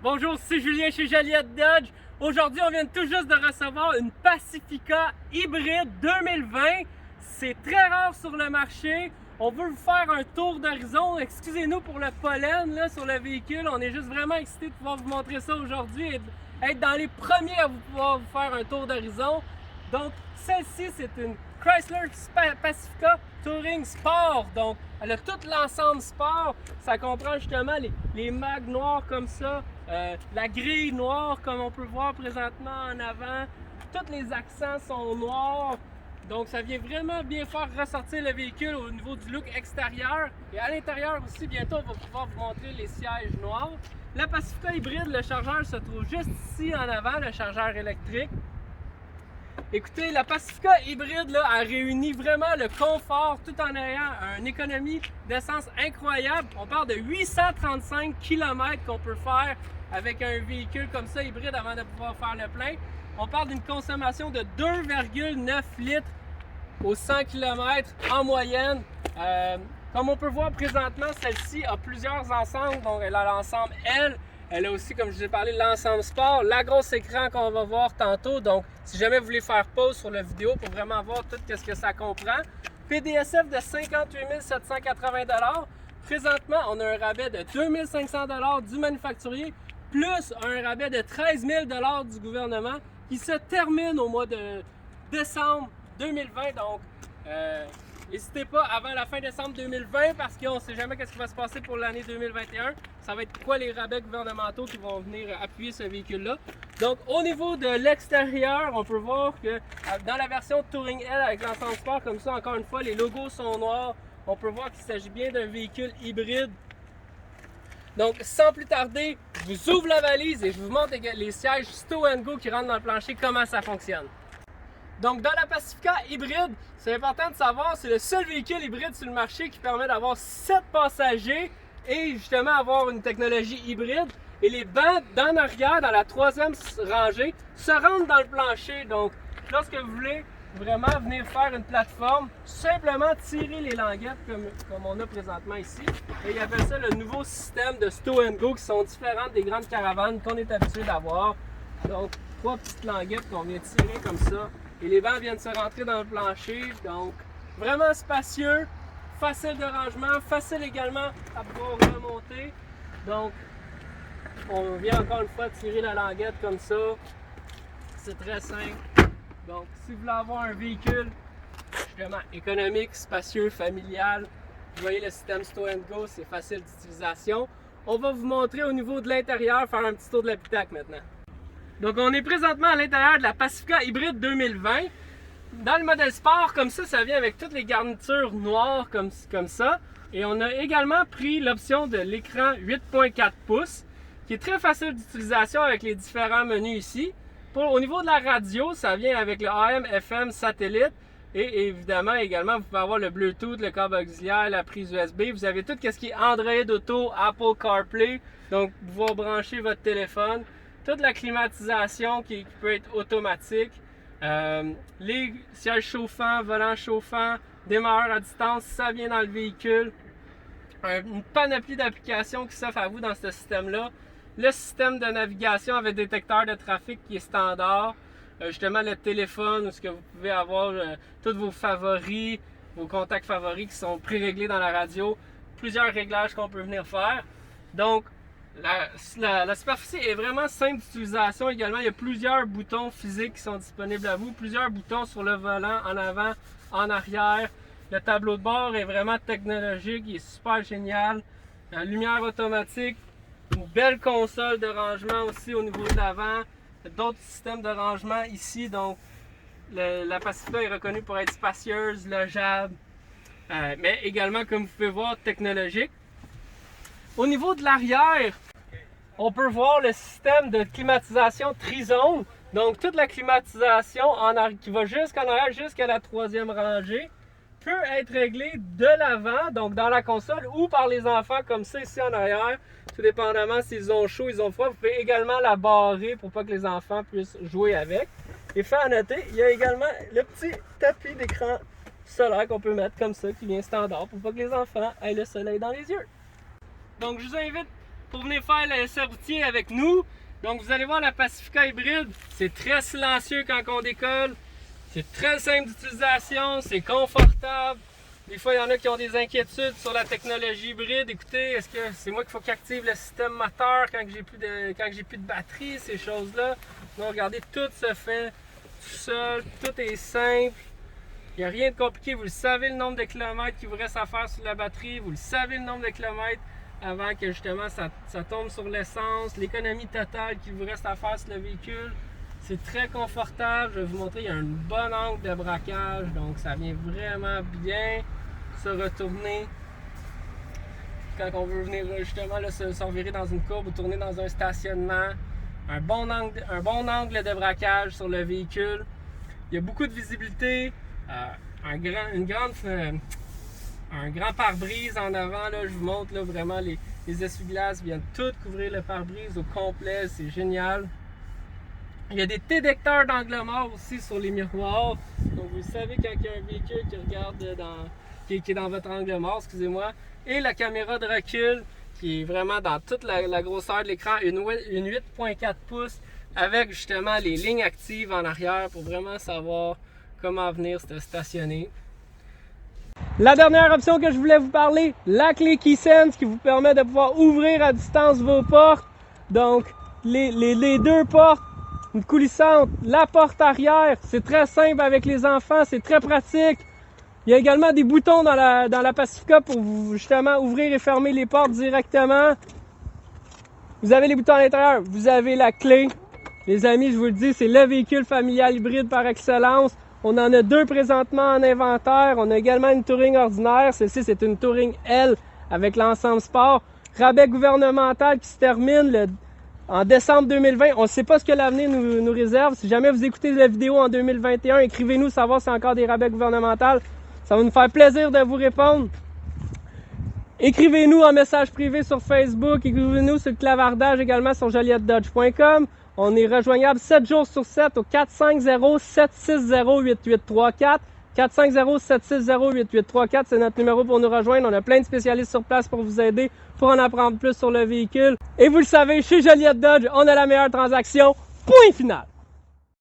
Bonjour, c'est Julien chez Joliette Dodge. Aujourd'hui, on vient tout juste de recevoir une Pacifica hybride 2020. C'est très rare sur le marché. On veut vous faire un tour d'horizon. Excusez-nous pour le pollen là, sur le véhicule. On est juste vraiment excités de pouvoir vous montrer ça aujourd'hui et être dans les premiers à pouvoir vous faire un tour d'horizon. Donc, celle-ci, c'est une Chrysler Pacifica Touring Sport. Donc, elle a tout l'ensemble sport. Ça comprend justement les mags noirs comme ça, la grille noire comme on peut voir présentement en avant. Tous les accents sont noirs. Donc, ça vient vraiment bien faire ressortir le véhicule au niveau du look extérieur. Et à l'intérieur aussi, bientôt, on va pouvoir vous montrer les sièges noirs. La Pacifica hybride, le chargeur se trouve juste ici en avant, le chargeur électrique. Écoutez, la Pacifica hybride là, a réuni vraiment le confort tout en ayant une économie d'essence incroyable. On parle de 835 km qu'on peut faire avec un véhicule comme ça hybride avant de pouvoir faire le plein. On parle d'une consommation de 2,9 litres au 100 km en moyenne. Comme on peut voir présentement, celle-ci a plusieurs ensembles. Donc elle a l'ensemble L. Elle a aussi, comme je vous ai parlé, l'ensemble sport, la grosse écran qu'on va voir tantôt. Donc, si jamais vous voulez faire pause sur la vidéo pour vraiment voir tout ce que ça comprend. PDSF de 58 780 $. Présentement, on a un rabais de 2 500 $ du manufacturier, plus un rabais de 13 000 $ du gouvernement qui se termine au mois de décembre 2020. Donc, n'hésitez pas avant la fin décembre 2020 parce qu'on ne sait jamais ce qui va se passer pour l'année 2021. Ça va être quoi les rabais gouvernementaux qui vont venir appuyer ce véhicule-là. Donc au niveau de l'extérieur, on peut voir que dans la version Touring L avec l'ensemble sport comme ça, encore une fois, les logos sont noirs. On peut voir qu'il s'agit bien d'un véhicule hybride. Donc sans plus tarder, je vous ouvre la valise et je vous montre les sièges Stow & Go qui rentrent dans le plancher, comment ça fonctionne. Donc dans la Pacifica hybride, c'est important de savoir, c'est le seul véhicule hybride sur le marché qui permet d'avoir 7 passagers et justement avoir une technologie hybride. Et les bancs d'en arrière, dans la troisième rangée, se rentrent dans le plancher. Donc lorsque vous voulez vraiment venir faire une plateforme, simplement tirer les languettes comme on a présentement ici. Et ils appellent ça le nouveau système de Stow & Go qui sont différentes des grandes caravanes qu'on est habitué d'avoir. Donc 3 petites languettes qu'on vient tirer comme ça. Et les bancs viennent se rentrer dans le plancher, donc vraiment spacieux, facile de rangement, facile également à pouvoir remonter. Donc, on vient encore une fois tirer la languette comme ça. C'est très simple. Donc, si vous voulez avoir un véhicule justement économique, spacieux, familial, vous voyez le système Stow & Go, c'est facile d'utilisation. On va vous montrer au niveau de l'intérieur, faire un petit tour de l'habitacle maintenant. Donc on est présentement à l'intérieur de la Pacifica hybride 2020. Dans le modèle sport, comme ça vient avec toutes les garnitures noires comme ça. Et on a également pris l'option de l'écran 8.4 pouces, qui est très facile d'utilisation avec les différents menus ici. Au niveau de la radio, ça vient avec le AM, FM, satellite. Et évidemment, également, vous pouvez avoir le Bluetooth, le câble auxiliaire, la prise USB. Vous avez tout ce qui est Android Auto, Apple CarPlay. Donc, pouvoir brancher votre téléphone. Toute la climatisation qui peut être automatique, les sièges chauffants, volants chauffants, démarreur à distance, ça vient dans le véhicule. Une panoplie d'applications qui s'offrent à vous dans ce système-là. Le système de navigation avec détecteur de trafic qui est standard. Justement le téléphone où ce que vous pouvez avoir tous vos favoris, vos contacts favoris qui sont pré-réglés dans la radio. Plusieurs réglages qu'on peut venir faire. Donc, la superficie est vraiment simple d'utilisation également. Il y a plusieurs boutons physiques qui sont disponibles à vous. Plusieurs boutons sur le volant, en avant, en arrière. Le tableau de bord est vraiment technologique, il est super génial. La lumière automatique. Une belle console de rangement aussi au niveau de l'avant. D'autres systèmes de rangement ici. Donc, la Pacifica est reconnue pour être spacieuse, logeable. Mais également, comme vous pouvez voir, technologique. Au niveau de l'arrière, on peut voir le système de climatisation trizone. Donc, toute la climatisation qui va jusqu'en arrière, jusqu'à la troisième rangée, peut être réglée de l'avant, donc dans la console, ou par les enfants, comme ça ici en arrière. Tout dépendamment s'ils ont chaud, ils ont froid. Vous pouvez également la barrer pour pas que les enfants puissent jouer avec. Et fait à noter, il y a également le petit tapis d'écran solaire qu'on peut mettre comme ça, qui vient standard, pour pas que les enfants aient le soleil dans les yeux. Donc, je vous invite pour venir faire l'essai routier avec nous. Donc vous allez voir la Pacifica hybride, c'est très silencieux quand on décolle. C'est très simple d'utilisation, c'est confortable. Des fois, il y en a qui ont des inquiétudes sur la technologie hybride. Écoutez, est-ce que c'est moi qu'il faut qu'active le système moteur quand j'ai plus de batterie, ces choses-là? Donc regardez, tout se fait tout seul, tout est simple. Il n'y a rien de compliqué. Vous le savez le nombre de kilomètres qu'il vous reste à faire sur la batterie. Vous le savez le nombre de kilomètres avant que justement ça tombe sur l'essence. L'économie totale qu'il vous reste à faire sur le véhicule. C'est très confortable. Je vais vous montrer, il y a un bon angle de braquage. Donc ça vient vraiment bien se retourner quand on veut venir justement là, se revirer dans une courbe ou tourner dans un stationnement. Un bon angle de braquage sur le véhicule. Il y a beaucoup de visibilité. Un grand pare-brise en avant. Là, je vous montre là, vraiment les essuie-glaces viennent tout couvrir le pare-brise au complet. C'est génial. Il y a des détecteurs d'angle mort aussi sur les miroirs. Donc vous savez quand il y a un véhicule qui regarde qui est dans votre angle mort, excusez-moi. Et la caméra de recul qui est vraiment dans toute la grosseur de l'écran, une 8.4 pouces avec justement les lignes actives en arrière pour vraiment savoir comment venir se stationner. La dernière option que je voulais vous parler, la clé KeySense qui vous permet de pouvoir ouvrir à distance vos portes. Donc les deux portes, une coulissante, la porte arrière, c'est très simple avec les enfants, c'est très pratique. Il y a également des boutons dans la Pacifica pour justement ouvrir et fermer les portes directement. Vous avez les boutons à l'intérieur, vous avez la clé. Les amis, je vous le dis, c'est le véhicule familial hybride par excellence. On en a deux présentement en inventaire. On a également une Touring ordinaire. Celle-ci, c'est une Touring L avec l'ensemble sport. Rabais gouvernemental qui se termine en décembre 2020. On ne sait pas ce que l'avenir nous réserve. Si jamais vous écoutez la vidéo en 2021, écrivez-nous savoir s'il y a encore des rabais gouvernementaux. Ça va nous faire plaisir de vous répondre. Écrivez-nous en message privé sur Facebook. Écrivez-nous sur le clavardage également sur joliettedodge.com. On est rejoignable 7 jours sur 7 au 450-760-8834. 450-760-8834, c'est notre numéro pour nous rejoindre. On a plein de spécialistes sur place pour vous aider, pour en apprendre plus sur le véhicule. Et vous le savez, chez Joliette Dodge, on a la meilleure transaction. Point final!